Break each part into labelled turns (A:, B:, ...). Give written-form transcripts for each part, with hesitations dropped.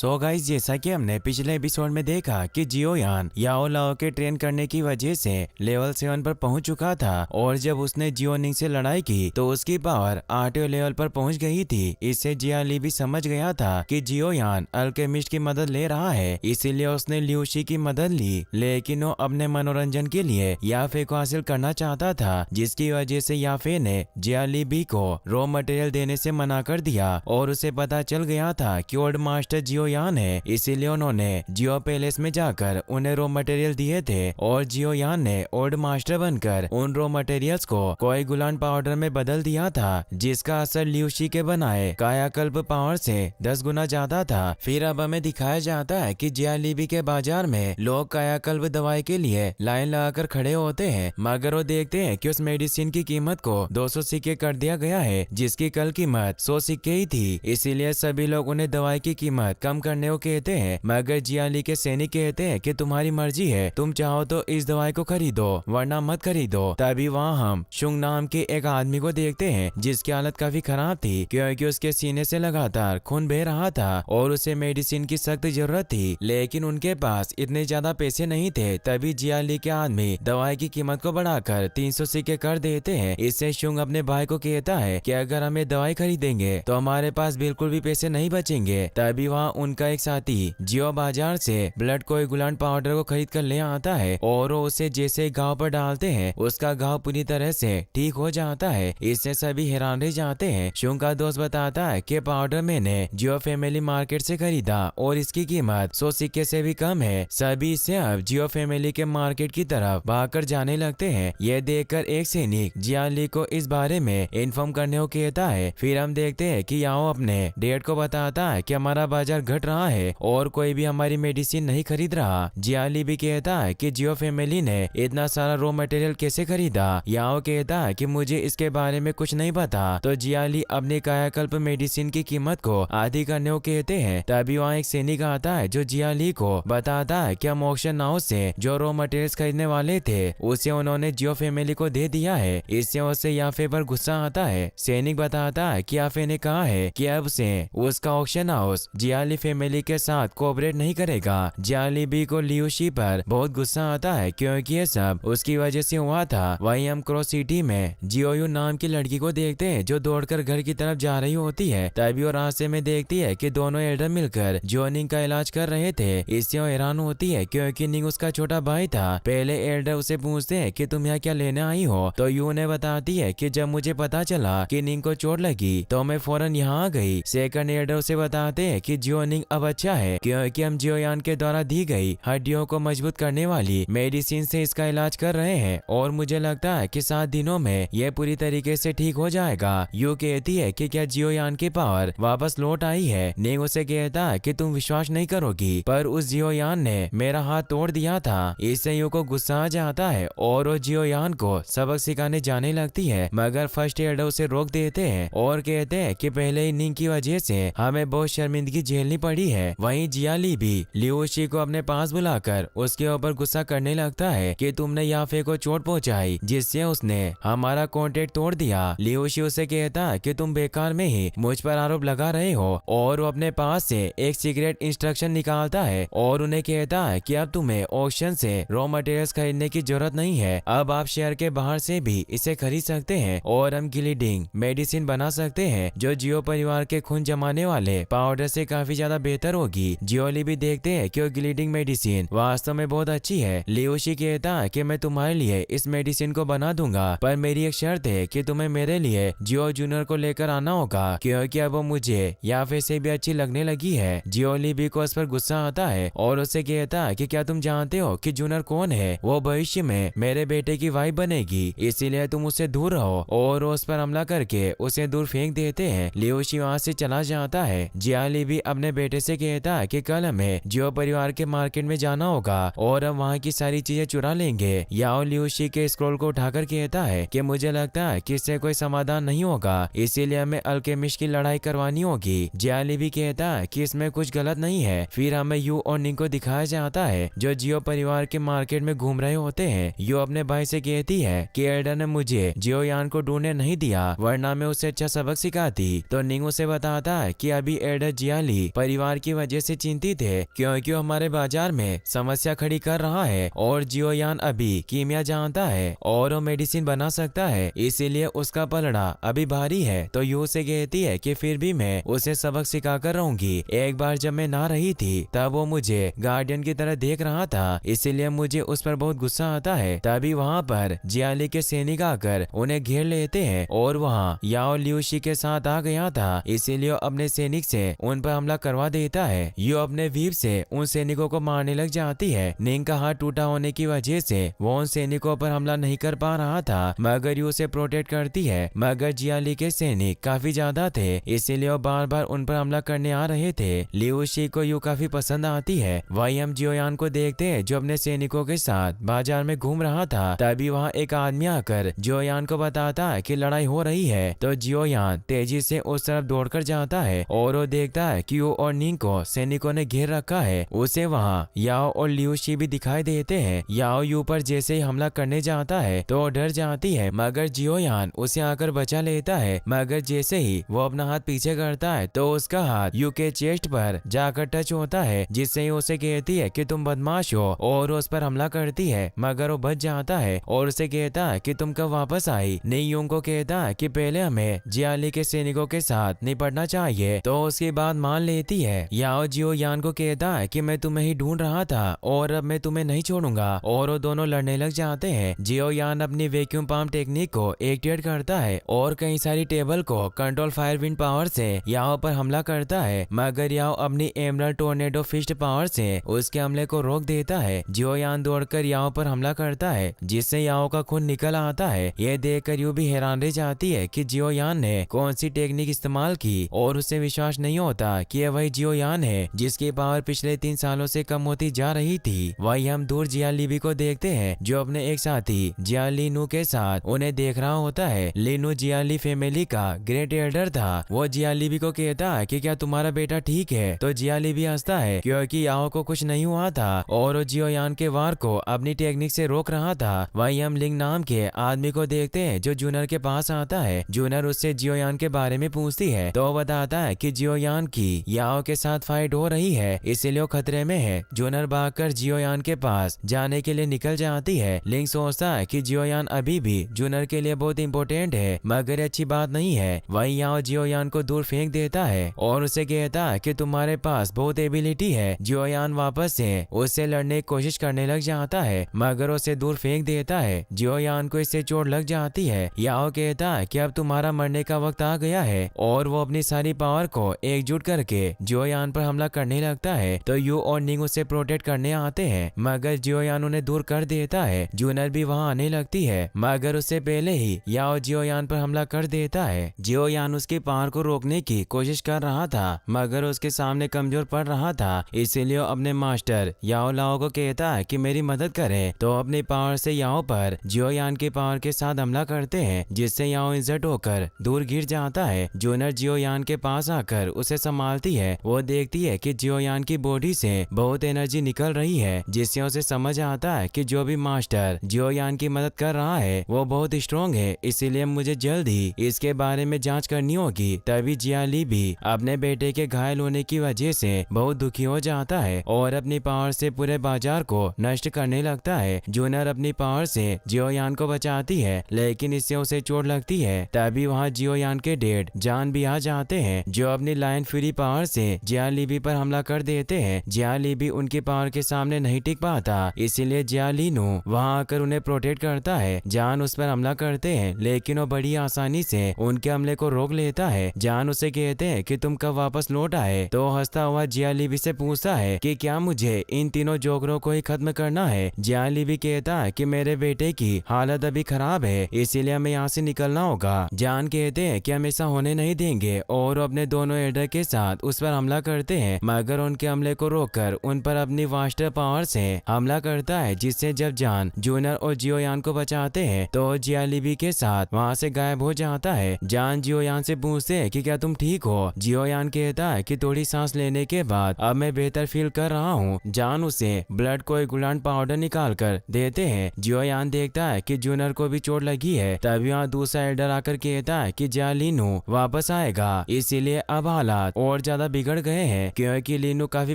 A: So guys, जैसा कि हमने पिछले एपिसोड में देखा कि जियो यान याओ लाओ के ट्रेन करने की वजह से लेवल 7 पर पहुंच चुका था और जब उसने जियो निंग से लड़ाई की तो उसकी पावर 8वें लेवल पर पहुंच गई थी। इससे जिया ली भी समझ गया था कि जियो यान अल्केमिस्ट की मदद ले रहा है, इसीलिए उसने ल्यूशी की मदद ली। लेकिन वो अपने मनोरंजन के लिए याफे को हासिल करना चाहता था, जिसकी वजह से याफे ने जिया ली बी को रॉ मटेरियल देने से मना कर दिया और उसे पता चल गया था कि ओल्ड मास्टर जियो यान है, इसीलिए उन्होंने जियो पैलेस में जाकर उन्हें रॉ मटेरियल दिए थे और जियो यान ने ओल्ड मास्टर बनकर उन रॉ मटेरियल्स को कोई गुलान पाउडर में बदल दिया था, जिसका असर ल्यूशी के बनाए कायाकल्प पावर से 10 गुना ज्यादा था। फिर अब हमें दिखाया जाता है कि जिया लीबी के बाजार में लोग कायाकल्प दवाई के लिए लाइन लगाकर खड़े होते हैं, मगर वो देखते हैं कि उस मेडिसिन की कीमत को 200 सिक्के कर दिया गया है, जिसकी कल कीमत 100 सिक्के ही थी। इसीलिए सभी लोग उन्हें दवाई की कीमत कम करने को कहते हैं, मगर जियाली के सैनिक कहते हैं कि तुम्हारी मर्जी है, तुम चाहो तो इस दवाई को खरीदो वरना मत खरीदो। तभी वहाँ हम शुंग नाम के एक आदमी को देखते हैं जिसकी हालत काफी खराब थी, क्योंकि उसके सीने से लगातार खून बह रहा था और उसे मेडिसिन की सख्त जरूरत थी, लेकिन उनके पास इतने ज्यादा पैसे नहीं थे। तभी जियाली के आदमी दवाई की कीमत को बढ़ाकर 300 सिक्के कर देते हैं। इससे शुंग अपने भाई को कहता है कि अगर हमें दवाई खरीदेंगे तो हमारे पास बिल्कुल भी पैसे नहीं बचेंगे। तभी वहाँ उनका एक साथी जियो बाजार से ब्लड कोएगुलेंट पाउडर को खरीद कर ले आता है और वो उसे जैसे घाव पर डालते हैं उसका घाव पूरी तरह से ठीक हो जाता है। इससे सभी हैरान रह जाते हैं। शुंग का दोस्त बताता है कि पाउडर मैंने जियो फैमिली मार्केट से खरीदा और इसकी कीमत 100 सिक्के से भी कम है। सभी इससे अब जियो फैमिली के मार्केट की तरफ भागकर जाने लगते हैं। यह देखकर एक सैनिक जियाली को इस बारे में इन्फॉर्म करने को कहता है। फिर हम देखते हैं कि याओ अपने डैड को बताता है कि हमारा बाजार घट रहा है और कोई भी हमारी मेडिसिन नहीं खरीद रहा। जियाली भी कहता है कि जियो फैमिली ने इतना सारा रॉ मटेरियल कैसे खरीदा। याओ कहता है कि मुझे इसके बारे में कुछ नहीं पता। तो जियाली अपनी कायाकल्प मेडिसिन की कीमत को आधी करने को कहते हैं। तभी वहाँ एक सैनिक आता है जो जियाली को बताता है कि हम ऑक्शन हाउस से जो रॉ मटेरियल खरीदने वाले थे उसे उन्होंने जियो फैमिली को दे दिया है। इससे उसे याफे पर गुस्सा आता है। सैनिक बताता है कि याफे ने कहा है कि अब से उसका ऑक्शन हाउस जियाली फैमिली के साथ कोऑपरेट नहीं करेगा। जियाली बी को ल्यूशी पर बहुत गुस्सा आता है क्योंकि ये सब उसकी वजह से हुआ था। वहीं हम क्रॉस सिटी में जियोयू नाम की लड़की को देखते हैं जो दौड़कर घर की तरफ जा रही होती है। तभी वो रास्ते में देखती है कि दोनों एल्डर मिलकर जियो निंग का इलाज कर रहे थे। इससे वो हैरान होती है क्योंकि निंग उसका छोटा भाई था। पहले एल्डर उसे पूछते हैं कि तुम यहाँ क्या लेने आई हो, तो यू ने बताती है कि जब मुझे पता चला कि निंग को चोट लगी तो मैं फौरन यहाँ आ गई। सेकंड एल्डर उसे बताते हैं कि जियो निंग अब अच्छा है क्योंकि हम जियो यान के द्वारा दी गई हड्डियों को मजबूत करने वाली मेडिसिन से इसका इलाज कर रहे हैं और मुझे लगता है कि 7 दिनों में यह पूरी तरीके से ठीक हो जाएगा। यू कहती है कि क्या जियो यान की पावर वापस लौट आई है। निंग उसे कहता है कि तुम विश्वास नहीं करोगी पर उस जियो यान ने मेरा हाथ तोड़ दिया था। इससे यू को गुस्सा आ जाता है और वो जियो यान को सबक सिखाने जाने लगती है, मगर फर्स्ट एल्डर उसे रोक देते हैं और कहते हैं कि पहले ही निंग की वजह से हमें बहुत शर्मिंदगी झेलनी पड़ी है। वहीं जियाली भी ल्यूशी को अपने पास बुलाकर उसके ऊपर गुस्सा करने लगता है कि तुमने याफे को चोट पहुंचाई जिससे उसने हमारा कॉन्ट्रैक्ट तोड़ दिया। ल्यूशी उसे कहता है कि तुम बेकार में ही मुझ पर आरोप लगा रहे हो और वो अपने पास से एक सीक्रेट इंस्ट्रक्शन निकालता है और उन्हें कहता है कि अब तुम्हें ऑक्शन से रॉ मटेरियल्स खरीदने की जरूरत नहीं है, अब आप शहर के बाहर से भी इसे खरीद सकते हैं और हम ग्लीडिंग मेडिसिन बना सकते हैं जो जियो परिवार के खून जमाने वाले पाउडर से काफी ज्यादा बेहतर होगी। जियोली भी देखते हैं कि ग्लीडिंग मेडिसिन वास्तव में बहुत अच्छी है। ल्यूशी कहता है कि मैं तुम्हारे लिए इस मेडिसिन को बना दूंगा पर मेरी एक शर्त है कि तुम्हें मेरे लिए जियो जूनियर को लेकर आना होगा क्योंकि अब वो मुझे याफे से भी अच्छी लगने लगी है। जियोली भी को उस पर गुस्सा आता है और उससे कहता है कि क्या तुम जानते हो कि जूनियर कौन है, वो भविष्य में मेरे बेटे की वाइफ बनेगी, इसीलिए तुम उससे दूर रहो और उस पर हमला करके उसे दूर फेंक देते हैं। ल्यूशी वहाँ से चला जाता है। जियाली भी अपने बेटे से कहता है कि कल हमें जियो परिवार के मार्केट में जाना होगा और हम वहाँ की सारी चीजें चुरा लेंगे। याओ ल्यूशी के स्क्रोल को उठाकर कहता है कि मुझे लगता है कि इससे कोई समाधान नहीं होगा, इसीलिए हमें अल्केमिस्ट की लड़ाई करवानी होगी। जियाली भी कहता है कि इसमें कुछ गलत नहीं है। फिर हमें यू और निंग को दिखाया जाता है जो जियो परिवार के मार्केट में घूम रहे होते हैं। यू अपने भाई से कहती है कि एल्डर ने मुझे जियो यान को ढूंढने नहीं दिया वरना मैं उसे अच्छा सबक सिखाती। तो निंग उसे बताता है कि अभी एल्डर जियाली परिवार की वजह से चिंतित है क्योंकि वो हमारे बाजार में समस्या खड़ी कर रहा है और जियोयान अभी कीमिया जानता है और वो मेडिसिन बना सकता है, इसीलिए उसका पलड़ा अभी भारी है। तो यू से कहती है कि फिर भी मैं उसे सबक सिखा कर रहूंगी। एक बार जब मैं नहा रही थी तब वो मुझे गार्डियन की तरह देख रहा था, इसीलिए मुझे उस पर बहुत गुस्सा आता है। तभी वहाँ पर जियाली के सैनिक आकर उन्हें घेर लेते हैं और वहाँ याओ लियूशी के साथ आ गया था, इसीलिए अपने सैनिक से उन पर हमला करवा देता है। यू अपने वीर से उन सैनिकों को मारने लग जाती है। निंग का हाथ टूटा होने की वजह से वो उन सैनिकों पर हमला नहीं कर पा रहा था, मगर यू उसे प्रोटेक्ट करती है। मगर जियाली के सैनिक काफी ज्यादा थे, इसीलिए वो बार बार उन पर हमला करने आ रहे थे। लियूशी को यू काफी पसंद आती है। वही हम जियोयान को देखते हैं जो अपने सैनिकों के साथ बाजार में घूम रहा था। तभी वहाँ एक आदमी आकर जियोयान को बताता है कि लड़ाई हो रही है। तो जियोयान तेजी से उस तरफ दौड़कर जाता है और वो देखता है कि यू और निंग को सैनिकों ने घेर रखा है। उसे वहाँ याओ और लियूशी भी दिखाई देते हैं। याओ यू पर जैसे ही हमला करने जाता है तो वो डर जाती है, मगर जियोयान उसे आकर बचा लेता है। मगर जैसे ही वो अपना हाथ पीछे करता है तो उसका हाथ यू के चेस्ट पर जाकर टच होता है, जिससे ही उसे कहती है कि तुम बदमाश हो और उस पर हमला करती है। मगर वो बच जाता है और उसे कहता है कि तुम कब वापस आई। निंग यूंग को कहता है कि पहले हमें जियाली के सैनिकों के साथ निपटना चाहिए, तो उसकी बात मान लेती है। याओ जियोयान को कहता है कि मैं तुम्हें ही ढूंढ रहा था और अब मैं तुम्हें नहीं छोड़ूंगा, और वो दोनों लड़ने लग जाते हैं। जियोयान अपनी वैक्यूम पंप टेक्निक को एक्टिवेट करता है और कई सारी टेबल को कंट्रोल फायर विंड पावर से याओ पर हमला करता है, मगर याओ अपनी एमरल्ड टोर्नेडो फिस्ट पावर से उसके हमले को रोक देता है। जियोयान दौड़कर याओ पर हमला करता है, जिससे याओ का खून निकल आता है। यह देखकर यू भी हैरान रह जाती है कि जियोयान ने कौन सी टेक्निक इस्तेमाल की और उसे विश्वास नहीं होता कि यह वही जियोयान है जिसकी पावर पिछले 3 सालों से कम होती जा रही थी। वही हम दूर जिया लीबी को देखते हैं जो अपने एक साथी जिया लीनू के साथ उन्हें देख रहा होता है। लीनू जियाली फैमिली का ग्रेट एल्डर था। वो जिया लीबी को कहता है कि क्या तुम्हारा बेटा ठीक है, तो जिया लीबी हंसता है क्योंकि याओ को कुछ नहीं हुआ था और वो जियोयान के वार को अपनी टेक्निक से रोक रहा था। वही हम लिंग नाम के आदमी को देखते हैं जो जूनर के पास आता है। जूनर उससे जियोयान के बारे में पूछती है तो वो बताता है कि जियोयान की याओ के साथ फाइट हो रही है, इसीलिए वो खतरे में है। जूनर भागकर जियोयान के पास जाने के लिए निकल जाती है। लिंग सोचता है कि जियोयान अभी भी जूनर के लिए बहुत इंपॉर्टेंट है, मगर अच्छी बात नहीं है। वही याओ जियोयान को दूर फेंक देता है और उसे कहता है कि तुम्हारे पास बहुत एबिलिटी है। जियोयान वापस से उससे लड़ने की कोशिश करने लग जाता है, मगर उसे दूर फेंक देता है। जियोयान को इससे चोट लग जाती है। याओ कहता है कि अब तुम्हारा मरने का वक्त आ गया है और वो अपनी सारी पावर को एकजुट करके जियोयान पर हमला करने लगता है। तो यू और निंग उसे प्रोटेक्ट करने आते हैं, मगर जियोयान उन्हें दूर कर देता है। जूनर भी वहाँ आने लगती है, मगर उससे पहले ही याओ जियोयान पर हमला कर देता है। जियोयान उसकी पावर को रोकने की कोशिश कर रहा था, मगर उसके सामने कमजोर पड़ रहा था, इसीलिए अपने मास्टर याओ लाओ को कहता है कि मेरी मदद करे। तो अपनी पावर से याओ पर जियोयान की पावर के साथ हमला करते हैं, जिससे याओ इंजर्ड होकर दूर गिर जाता है। जूनर जियोयान के पास आकर उसे संभालती है। वो देखती है कि जियोयान की बॉडी से बहुत एनर्जी निकल रही है, जिससे उसे समझ आता है कि जो भी मास्टर जियोयान की मदद कर रहा है वो बहुत स्ट्रॉन्ग है, इसीलिए मुझे जल्द ही इसके बारे में जांच करनी होगी। तभी जियाली भी अपने बेटे के घायल होने की वजह से बहुत दुखी हो जाता है और अपनी पावर से पूरे बाजार को नष्ट करने लगता है। जूनर अपनी पावर से जियोयान को बचाती है, लेकिन इससे उसे चोट लगती है। तभी वहाँ जियोयान के डेड जान भी आ जाते हैं, जो अपनी लायन फ्यूरी पावर से जियालीबी पर हमला कर देते हैं। जियालीबी उनकी पावर के सामने नहीं टिक पाता, इसीलिए जियालीनू वहाँ आकर उन्हें प्रोटेक्ट करता है। जान उस पर हमला करते हैं, लेकिन वो बड़ी आसानी से उनके हमले को रोक लेता है। जान उसे कहते हैं कि तुम कब वापस लौट आए, तो हंसता हुआ जियालीबी से पूछता है कि क्या मुझे इन तीनों जोकरों को ही खत्म करना है। जियालीबी कहता है कि मेरे बेटे की हालत अभी खराब है, इसीलिए हमें यहाँ से निकलना होगा। जान कहते हैं कि हम ऐसा होने नहीं देंगे और अपने दोनों एल्डर के साथ उस पर हमला करते हैं, मगर उनके हमले को रोककर उन पर अपनी वास्टर पावर से हमला करता है, जिससे जब जान जूनर और जियोयान को बचाते हैं तो जियालीबी के साथ वहाँ से गायब हो जाता है। जान जियोयान से पूछते हैं कि क्या तुम ठीक हो। जियोयान कहता है कि थोड़ी सांस लेने के बाद अब मैं बेहतर फील कर रहा हूँ। जान उसे ब्लड कोएगुलेंट पाउडर निकाल कर देते हैं। जियोयान देखता है कि जूनर को भी चोट लगी है। तभी वहाँ दूसरा एल्डर आकर कहता है कि जियालीनू वापस आएगा, इसीलिए अब हालात और ज्यादा बिगड़ गए हैं क्योंकि लीनू काफी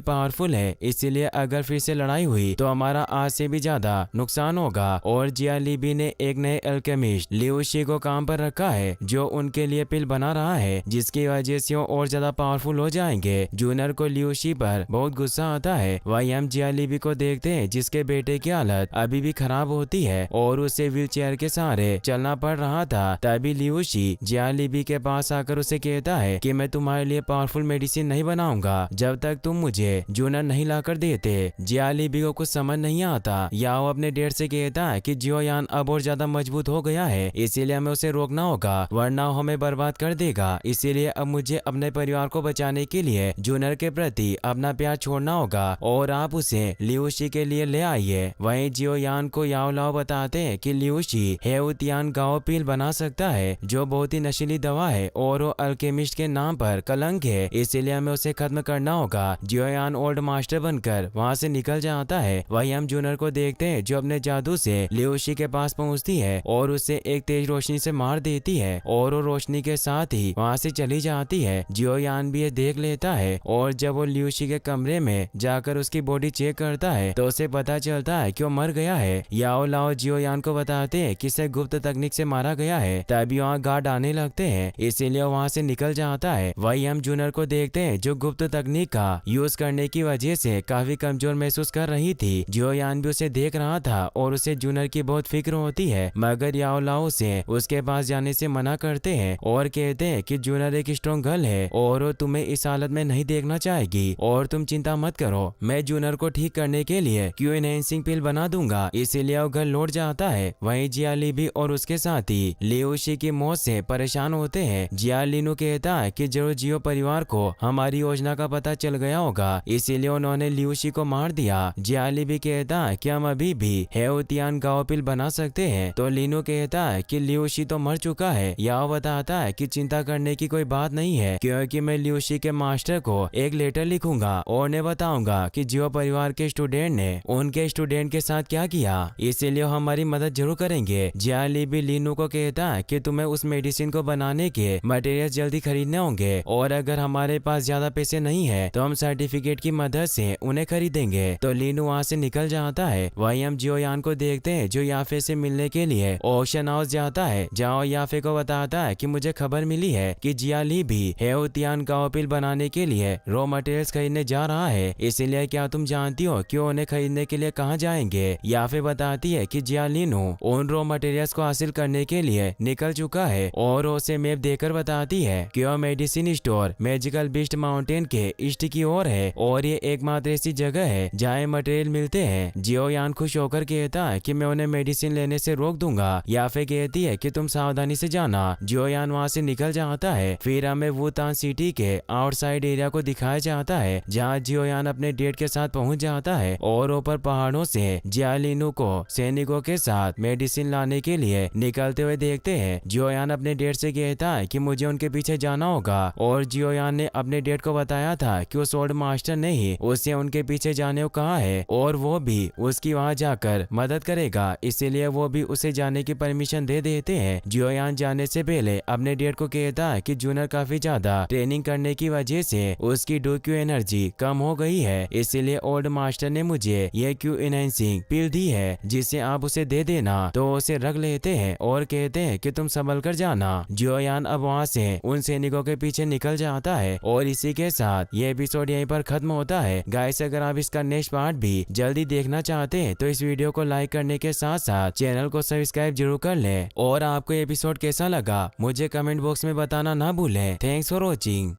A: पावरफुल है, इसीलिए अगर फिर से लड़ाई हुई तो हमारा आज से भी ज्यादा नुकसान होगा। और जिया लीबी ने एक नए अल्केमिस्ट लिऊ शी को काम पर रखा है जो उनके लिए पिल बना रहा है, जिसकी वजह से वो और ज्यादा पावरफुल हो जाएंगे। जूनियर को लिऊ शी पर बहुत गुस्सा आता है। वही हम जिया लीबी को देखते हैं जिसके बेटे की हालत अभी भी खराब होती है और उसे व्हील चेयर के सहारे चलना पड़ रहा था। तभी लिऊ शी जिया लीबी के पास आकर उसे कहता है कि मैं तुम्हारे लिए पावरफुल मेडिसिन नहीं बनाऊंगा जब तक तुम मुझे जूनियर नहीं लाकर देते। जिया लीबी को कुछ समझ नहीं आता। याओ अपने डेड से कहता है कि जियोयान अब और ज्यादा मजबूत हो गया है, इसीलिए हमें उसे रोकना होगा वरना वो हमें बर्बाद कर देगा। इसीलिए अब मुझे अपने परिवार को बचाने के लिए जूनियर के प्रति अपना प्यार छोड़ना होगा और आप उसे लिऊ शी के लिए ले आइए। वहीं जियोयान को याओ लाओ बताते हैं कि लिऊ शी हेउतियान गाओ पील बना सकता है जो बहुत ही नशीली दवा है और वो अल्केमिस्ट के नाम पर कलंक है, इसीलिए हमें उसे खत्म करना होगा। जियोयान ओल्ड मास्टर बनकर वहाँ से निकल जाता है। वहीं हम जूनियर को देखते हैं जो अपने जादू से लिऊ शी के पास पहुँचती है और उसे एक तेज रोशनी से मार देती है और वो रोशनी के साथ ही वहाँ से चली जाती है। जियोयान भी ये देख लेता है और जब वो लिऊ शी के कमरे में जाकर उसकी बॉडी चेक करता है तो उसे पता चलता है कि वो मर गया है। याओ लाओ जियोयान को बताते हैं कि इसे गुप्त तकनीक से मारा गया है। तभी वहाँ गार्ड आने लगते हैं, इसीलिए वहाँ से निकल जाता है। वही हम जूनियर को देखते हैं जो गुप्त तकनीक का यूज करने की वजह से काफी कमजोर महसूस कर रही थी। जियोयान भी उसे देख रहा था और उसे जूनियर की बहुत फिक्र होती है, मगर याओ लाओ से उसके पास जाने से मना करते हैं और कहते हैं कि जूनियर एक स्ट्रॉन्ग गर्ल है और वो तुम्हें इस हालत में नहीं देखना चाहेगी और तुम चिंता मत करो, मैं जूनियर को ठीक करने के लिए क्यू एनहेंसिंग पिल बना दूंगा। इसीलिए वो घर लौट जाता है। वहीं जिया लीबी और उसके साथी लिऊ शी की मौत से परेशान होते हैं। जिया लीनू कहता है कि जरूर जियो परिवार को हमारी योजना का पता चल गया होगा, इसीलिए उन्होंने लिऊ शी को मार दिया। जिया लीबी कहता है कि हम अभी भी हेउतियान गाओ पिल बना सकते हैं, तो लीनू कहता है कि लिऊ शी तो मर चुका है। याओ बताता है कि चिंता करने की कोई बात नहीं है क्योंकि मैं लिऊ शी के मास्टर को एक लेटर लिखूंगा और उन्हें बताऊंगा कि जियो परिवार के स्टूडेंट ने उनके स्टूडेंट के साथ क्या किया, इसीलिए हमारी मदद जरूर करेंगे। जिया लीबी लीनू को कहता है कि तुम्हें उस मेडिसिन को बनाने के मटेरियल जल्दी खरीदने होंगे और अगर हमारे पास ज्यादा पैसे नहीं है तो हम सर्टिफिकेट की मदद से उन्हें खरीदेंगे। तो लीनू वहाँ से निकल जाता है। वहीं हम जियोयान को देखते हैं जो याफे से मिलने के लिए ऑक्शन हाउस जाता है, जहाँ याफे को बताता है कि मुझे खबर मिली है कि जिया लीबी हेउतियान गाओ पिल बनाने के लिए रॉ मटेरियल्स खरीदने जा रहा है, इसीलिए क्या तुम जानती हो कि उन्हें खरीदने के लिए कहाँ जाएंगे। याफे बताती है कि जिया लीनू उन रॉ मटेरियल्स को हासिल करने के लिए निकल चुका है और उसे मैप देकर बताती है कि वह medicine store magical beast mountain के ईस्ट की ओर है और ये एकमात्र ऐसी जगह है जहाँ मटेरियल मिलते हैं। जियोयान खुश होकर कहता है कि मैं उन्हें मेडिसिन लेने से रोक दूंगा। याफे कहती है कि तुम सावधानी से जाना। जियोयान वहाँ से निकल जाता है। फिर हमें वुतान सिटी के आउटसाइड एरिया को दिखाया जाता है जहाँ जियोयान अपने डेट के साथ पहुँच जाता है और ऊपर पहाड़ों से जिया लीनू को सैनिकों के साथ मेडिसिन लाने के लिए निकलते हुए देखते हैं। जियोयान अपने डेट से कहता है कि मुझे उनके पीछे जाना होगा और जियोयान ने अपने डेट को बताया था कि उस ओल्ड मास्टर ने ही उसे उनके पीछे जाने को कहा है और वो भी उसकी वहां जाकर मदद करेगा, इसीलिए वो भी उसे जाने की परमिशन दे देते हैं। जियोयान जाने से पहले अपने डेट को कहता है कि जूनियर काफी ज्यादा ट्रेनिंग करने की वजह से उसकी डोक्यू एनर्जी कम हो गई है, इसीलिए ओल्ड मास्टर ने मुझे ये क्यू एनहेंसिंग पिल दी है जिसे आप उसे दे देना। तो उसे रख लेते हैं और कहते हैं कि तुम संभल कर जाना। जियोयान अब वहाँ से उन सैनिकों के पीछे निकल जाता है और इसी के साथ ये एपिसोड यहीं पर खत्म होता है। गाइस अगर आप इसका नेक्स्ट पार्ट भी जल्दी देखना चाहते हैं तो इस वीडियो को लाइक करने के साथ साथ चैनल को सब्सक्राइब जरूर कर लें और आपको एपिसोड कैसा लगा मुझे कमेंट बॉक्स में बताना ना भूलें। Thanks for watching.